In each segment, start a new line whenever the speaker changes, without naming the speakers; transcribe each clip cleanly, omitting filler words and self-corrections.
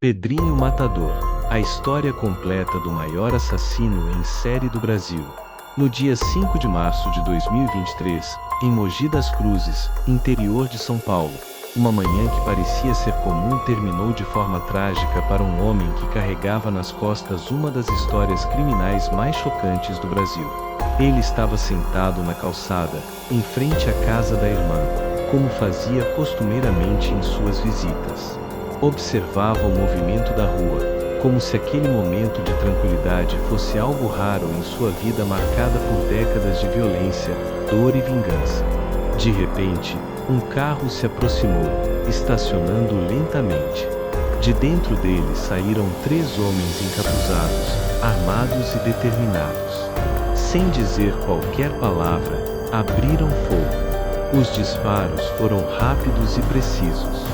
Pedrinho Matador, a história completa do maior assassino em série do Brasil. No dia 5 de março de 2023, em Mogi das Cruzes, interior de São Paulo, uma manhã que parecia ser comum terminou de forma trágica para um homem que carregava nas costas uma das histórias criminais mais chocantes do Brasil. Ele estava sentado na calçada, em frente à casa da irmã, como fazia costumeiramente em suas visitas. Observava o movimento da rua, como se aquele momento de tranquilidade fosse algo raro em sua vida marcada por décadas de violência, dor e vingança. De repente, um carro se aproximou, estacionando lentamente. De dentro dele saíram 3 homens encapuzados, armados e determinados. Sem dizer qualquer palavra, abriram fogo. Os disparos foram rápidos e precisos.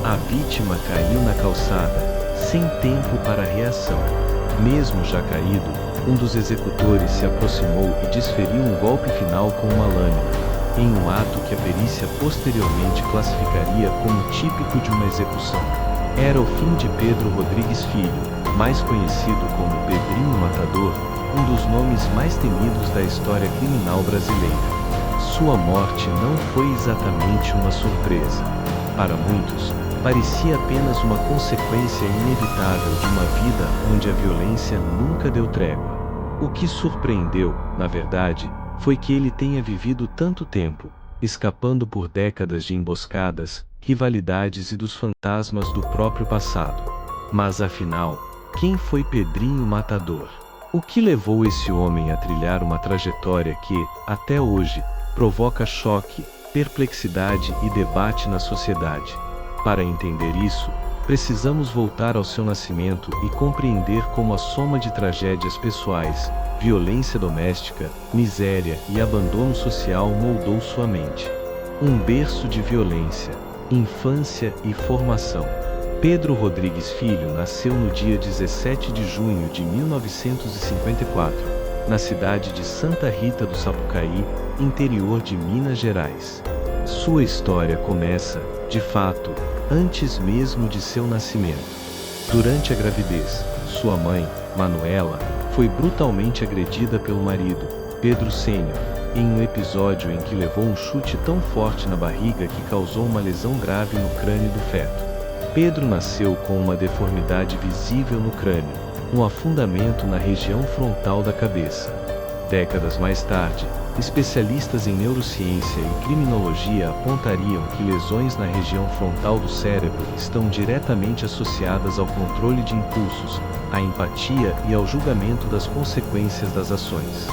A vítima caiu na calçada, sem tempo para reação. Mesmo já caído, um dos executores se aproximou e desferiu um golpe final com uma lâmina, em um ato que a perícia posteriormente classificaria como típico de uma execução. Era o fim de Pedro Rodrigues Filho, mais conhecido como Pedrinho Matador, um dos nomes mais temidos da história criminal brasileira. Sua morte não foi exatamente uma surpresa. Para muitos, parecia apenas uma consequência inevitável de uma vida onde a violência nunca deu trégua. O que surpreendeu, na verdade, foi que ele tenha vivido tanto tempo, escapando por décadas de emboscadas, rivalidades e dos fantasmas do próprio passado. Mas afinal, quem foi Pedrinho Matador? O que levou esse homem a trilhar uma trajetória que, até hoje, provoca choque, perplexidade e debate na sociedade? Para entender isso, precisamos voltar ao seu nascimento e compreender como a soma de tragédias pessoais, violência doméstica, miséria e abandono social moldou sua mente. Um berço de violência, infância e formação. Pedro Rodrigues Filho nasceu no dia 17 de junho de 1954, na cidade de Santa Rita do Sapucaí, interior de Minas Gerais. Sua história começa, de fato, antes mesmo de seu nascimento. Durante a gravidez, sua mãe, Manuela, foi brutalmente agredida pelo marido, Pedro Sênior, em um episódio em que levou um chute tão forte na barriga que causou uma lesão grave no crânio do feto. Pedro nasceu com uma deformidade visível no crânio, um afundamento na região frontal da cabeça. Décadas mais tarde, especialistas em neurociência e criminologia apontariam que lesões na região frontal do cérebro estão diretamente associadas ao controle de impulsos, à empatia e ao julgamento das consequências das ações.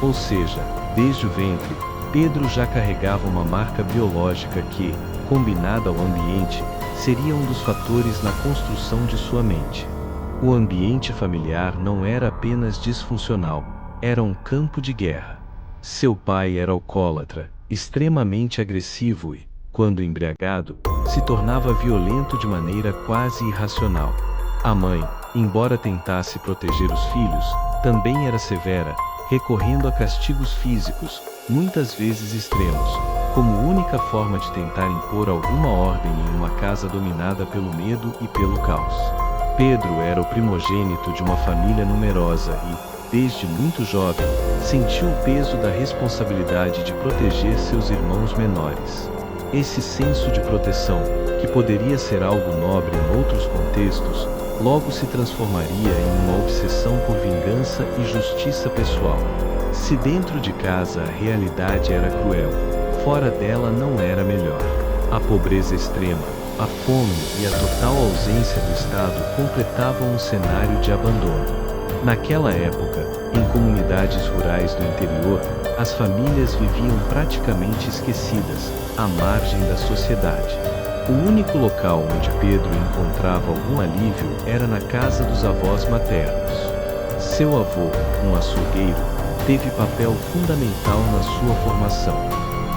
Ou seja, desde o ventre, Pedro já carregava uma marca biológica que, combinada ao ambiente, seria um dos fatores na construção de sua mente. O ambiente familiar não era apenas disfuncional, era um campo de guerra. Seu pai era alcoólatra, extremamente agressivo e, quando embriagado, se tornava violento de maneira quase irracional. A mãe, embora tentasse proteger os filhos, também era severa, recorrendo a castigos físicos, muitas vezes extremos, como única forma de tentar impor alguma ordem em uma casa dominada pelo medo e pelo caos. Pedro era o primogênito de uma família numerosa e, desde muito jovem, sentiu o peso da responsabilidade de proteger seus irmãos menores. Esse senso de proteção, que poderia ser algo nobre em outros contextos, logo se transformaria em uma obsessão por vingança e justiça pessoal. Se dentro de casa a realidade era cruel, fora dela não era melhor. A pobreza extrema, a fome e a total ausência do Estado completavam um cenário de abandono. Naquela época, em comunidades rurais do interior, as famílias viviam praticamente esquecidas, à margem da sociedade. O único local onde Pedro encontrava algum alívio era na casa dos avós maternos. Seu avô, um açougueiro, teve papel fundamental na sua formação.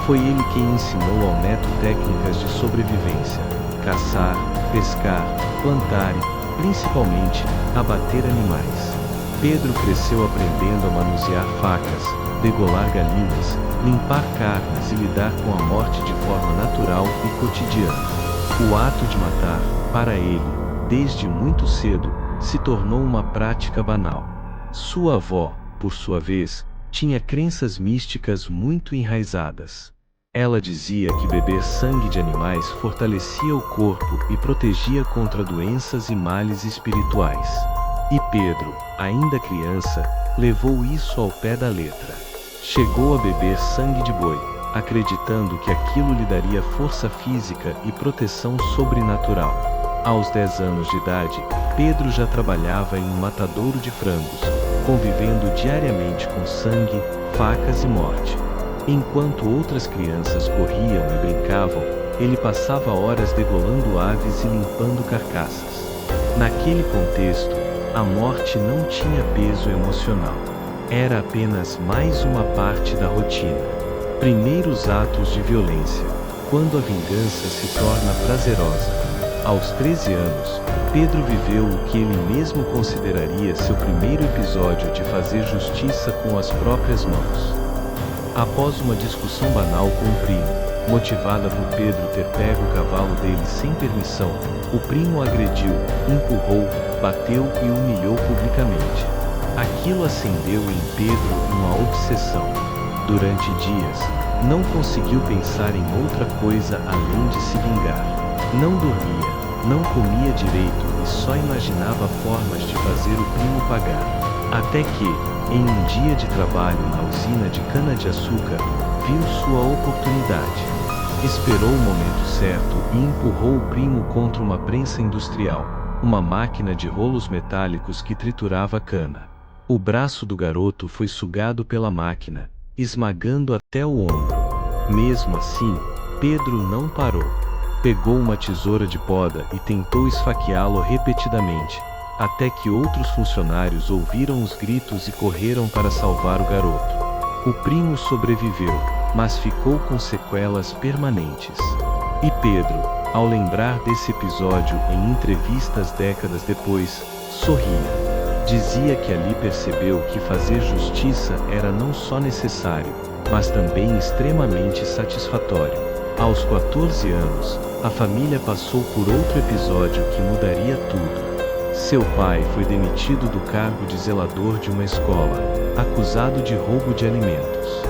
Foi ele quem ensinou ao neto técnicas de sobrevivência, caçar, pescar, plantar e, principalmente, abater animais. Pedro cresceu aprendendo a manusear facas, degolar galinhas, limpar carnes e lidar com a morte de forma natural e cotidiana. O ato de matar, para ele, desde muito cedo, se tornou uma prática banal. Sua avó, por sua vez, tinha crenças místicas muito enraizadas. Ela dizia que beber sangue de animais fortalecia o corpo e protegia contra doenças e males espirituais. E Pedro, ainda criança, levou isso ao pé da letra. Chegou a beber sangue de boi, acreditando que aquilo lhe daria força física e proteção sobrenatural. Aos 10 anos de idade, Pedro já trabalhava em um matadouro de frangos, convivendo diariamente com sangue, facas e morte. Enquanto outras crianças corriam e brincavam, ele passava horas degolando aves e limpando carcaças. Naquele contexto, a morte não tinha peso emocional. Era apenas mais uma parte da rotina. Primeiros atos de violência, quando a vingança se torna prazerosa. Aos 13 anos, Pedro viveu o que ele mesmo consideraria seu primeiro episódio de fazer justiça com as próprias mãos. Após uma discussão banal com o primo, motivada por Pedro ter pego o cavalo dele sem permissão, o primo agrediu, empurrou, bateu e o humilhou publicamente. Aquilo acendeu em Pedro uma obsessão. Durante dias, não conseguiu pensar em outra coisa além de se vingar. Não dormia, não comia direito e só imaginava formas de fazer o primo pagar. Até que, em um dia de trabalho na usina de cana-de-açúcar, viu sua oportunidade. Esperou o momento certo e empurrou o primo contra uma prensa industrial, uma máquina de rolos metálicos que triturava cana. O braço do garoto foi sugado pela máquina, esmagando até o ombro. Mesmo assim, Pedro não parou. Pegou uma tesoura de poda e tentou esfaqueá-lo repetidamente, até que outros funcionários ouviram os gritos e correram para salvar o garoto. O primo sobreviveu, mas ficou com sequelas permanentes. E Pedro, ao lembrar desse episódio em entrevistas décadas depois, sorria. Dizia que ali percebeu que fazer justiça era não só necessário, mas também extremamente satisfatório. Aos 14 anos, a família passou por outro episódio que mudaria tudo. Seu pai foi demitido do cargo de zelador de uma escola, acusado de roubo de alimentos.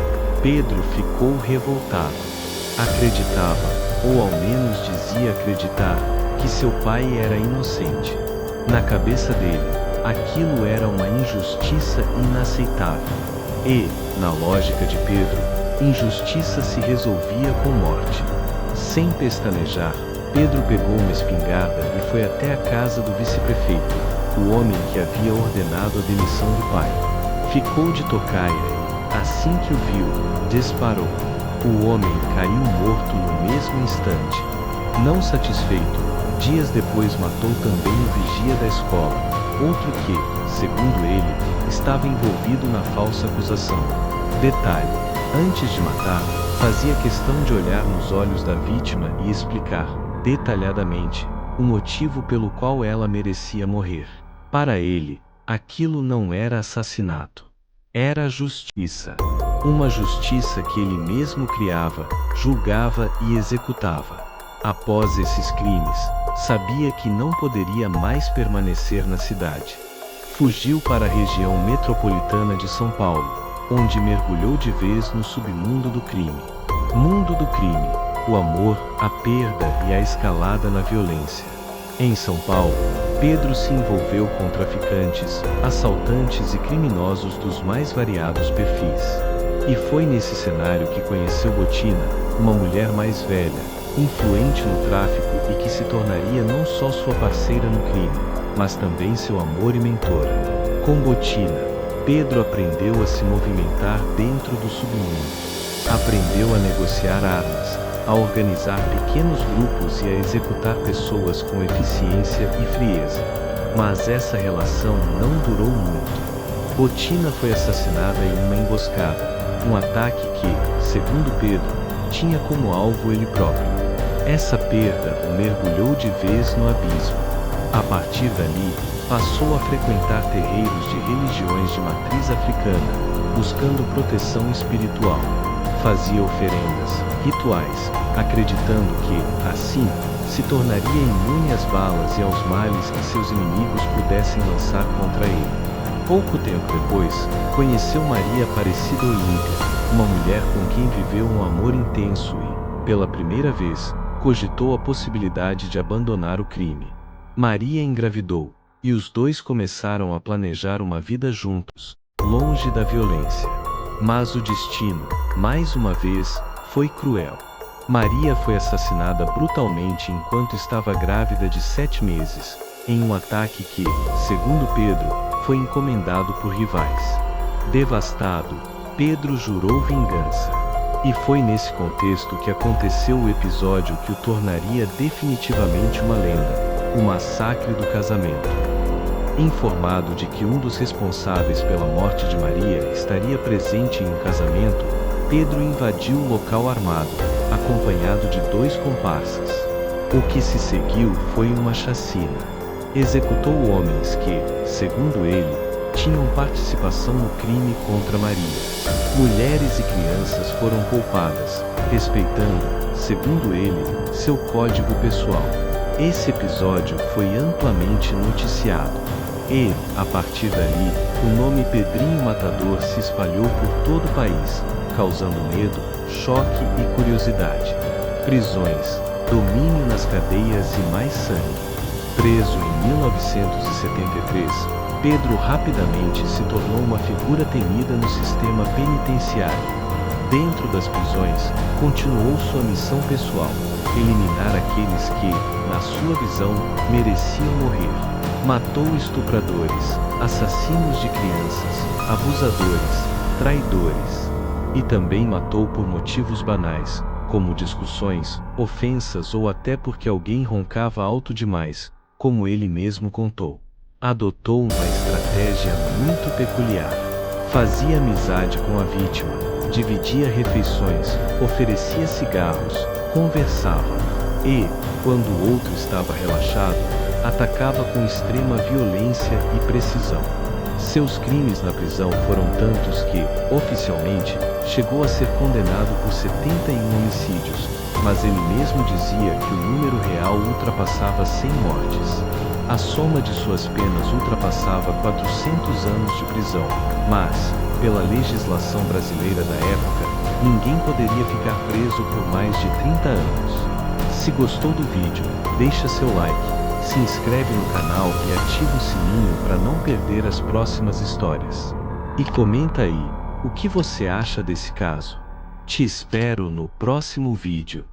Pedro ficou revoltado. Acreditava, ou ao menos dizia acreditar, que seu pai era inocente. Na cabeça dele, aquilo era uma injustiça inaceitável. E, na lógica de Pedro, injustiça se resolvia com morte. Sem pestanejar, Pedro pegou uma espingarda e foi até a casa do vice-prefeito, o homem que havia ordenado a demissão do pai. Ficou de tocaia e, assim que o viu, disparou. O homem caiu morto no mesmo instante. Não satisfeito, dias depois matou também o vigia da escola, outro que, segundo ele, estava envolvido na falsa acusação. Detalhe: antes de matar, fazia questão de olhar nos olhos da vítima e explicar, detalhadamente, o motivo pelo qual ela merecia morrer. Para ele, aquilo não era assassinato. Era justiça. Uma justiça que ele mesmo criava, julgava e executava. Após esses crimes, sabia que não poderia mais permanecer na cidade. Fugiu para a região metropolitana de São Paulo, onde mergulhou de vez no submundo do crime. Mundo do crime, o amor, a perda e a escalada na violência. Em São Paulo, Pedro se envolveu com traficantes, assaltantes e criminosos dos mais variados perfis. E foi nesse cenário que conheceu Botina, uma mulher mais velha, influente no tráfico e que se tornaria não só sua parceira no crime, mas também seu amor e mentora. Com Botina, Pedro aprendeu a se movimentar dentro do submundo. Aprendeu a negociar armas, a organizar pequenos grupos e a executar pessoas com eficiência e frieza. Mas essa relação não durou muito. Botina foi assassinada em uma emboscada, um ataque que, segundo Pedro, tinha como alvo ele próprio. Essa perda o mergulhou de vez no abismo. A partir dali, passou a frequentar terreiros de religiões de matriz africana, buscando proteção espiritual. Fazia oferendas, rituais, acreditando que, assim, se tornaria imune às balas e aos males que seus inimigos pudessem lançar contra ele. Pouco tempo depois, conheceu Maria Aparecida Olímpia, uma mulher com quem viveu um amor intenso e, pela primeira vez, cogitou a possibilidade de abandonar o crime. Maria engravidou, e os dois começaram a planejar uma vida juntos, longe da violência. Mas o destino, mais uma vez, foi cruel. Maria foi assassinada brutalmente enquanto estava grávida de 7 meses, em um ataque que, segundo Pedro, foi encomendado por rivais. Devastado, Pedro jurou vingança. E foi nesse contexto que aconteceu o episódio que o tornaria definitivamente uma lenda: o massacre do casamento. Informado de que um dos responsáveis pela morte de Maria estaria presente em um casamento, Pedro invadiu o local armado, acompanhado de 2 comparsas. O que se seguiu foi uma chacina. Executou homens que, segundo ele, tinham participação no crime contra Maria. Mulheres e crianças foram poupadas, respeitando, segundo ele, seu código pessoal. Esse episódio foi amplamente noticiado. E, a partir dali, o nome Pedrinho Matador se espalhou por todo o país, causando medo, choque e curiosidade. Prisões, domínio nas cadeias e mais sangue. Preso em 1973, Pedro rapidamente se tornou uma figura temida no sistema penitenciário. Dentro das prisões, continuou sua missão pessoal: eliminar aqueles que, na sua visão, mereciam morrer. Matou estupradores, assassinos de crianças, abusadores, traidores. E também matou por motivos banais, como discussões, ofensas ou até porque alguém roncava alto demais, como ele mesmo contou. Adotou uma estratégia muito peculiar. Fazia amizade com a vítima, dividia refeições, oferecia cigarros, conversava. E, quando o outro estava relaxado, atacava com extrema violência e precisão. Seus crimes na prisão foram tantos que, oficialmente, chegou a ser condenado por 71 homicídios, mas ele mesmo dizia que o número real ultrapassava 100 mortes. A soma de suas penas ultrapassava 400 anos de prisão, mas, pela legislação brasileira da época, ninguém poderia ficar preso por mais de 30 anos. Se gostou do vídeo, deixa seu like. Se inscreve no canal e ativa o sininho para não perder as próximas histórias. E comenta aí, o que você acha desse caso? Te espero no próximo vídeo.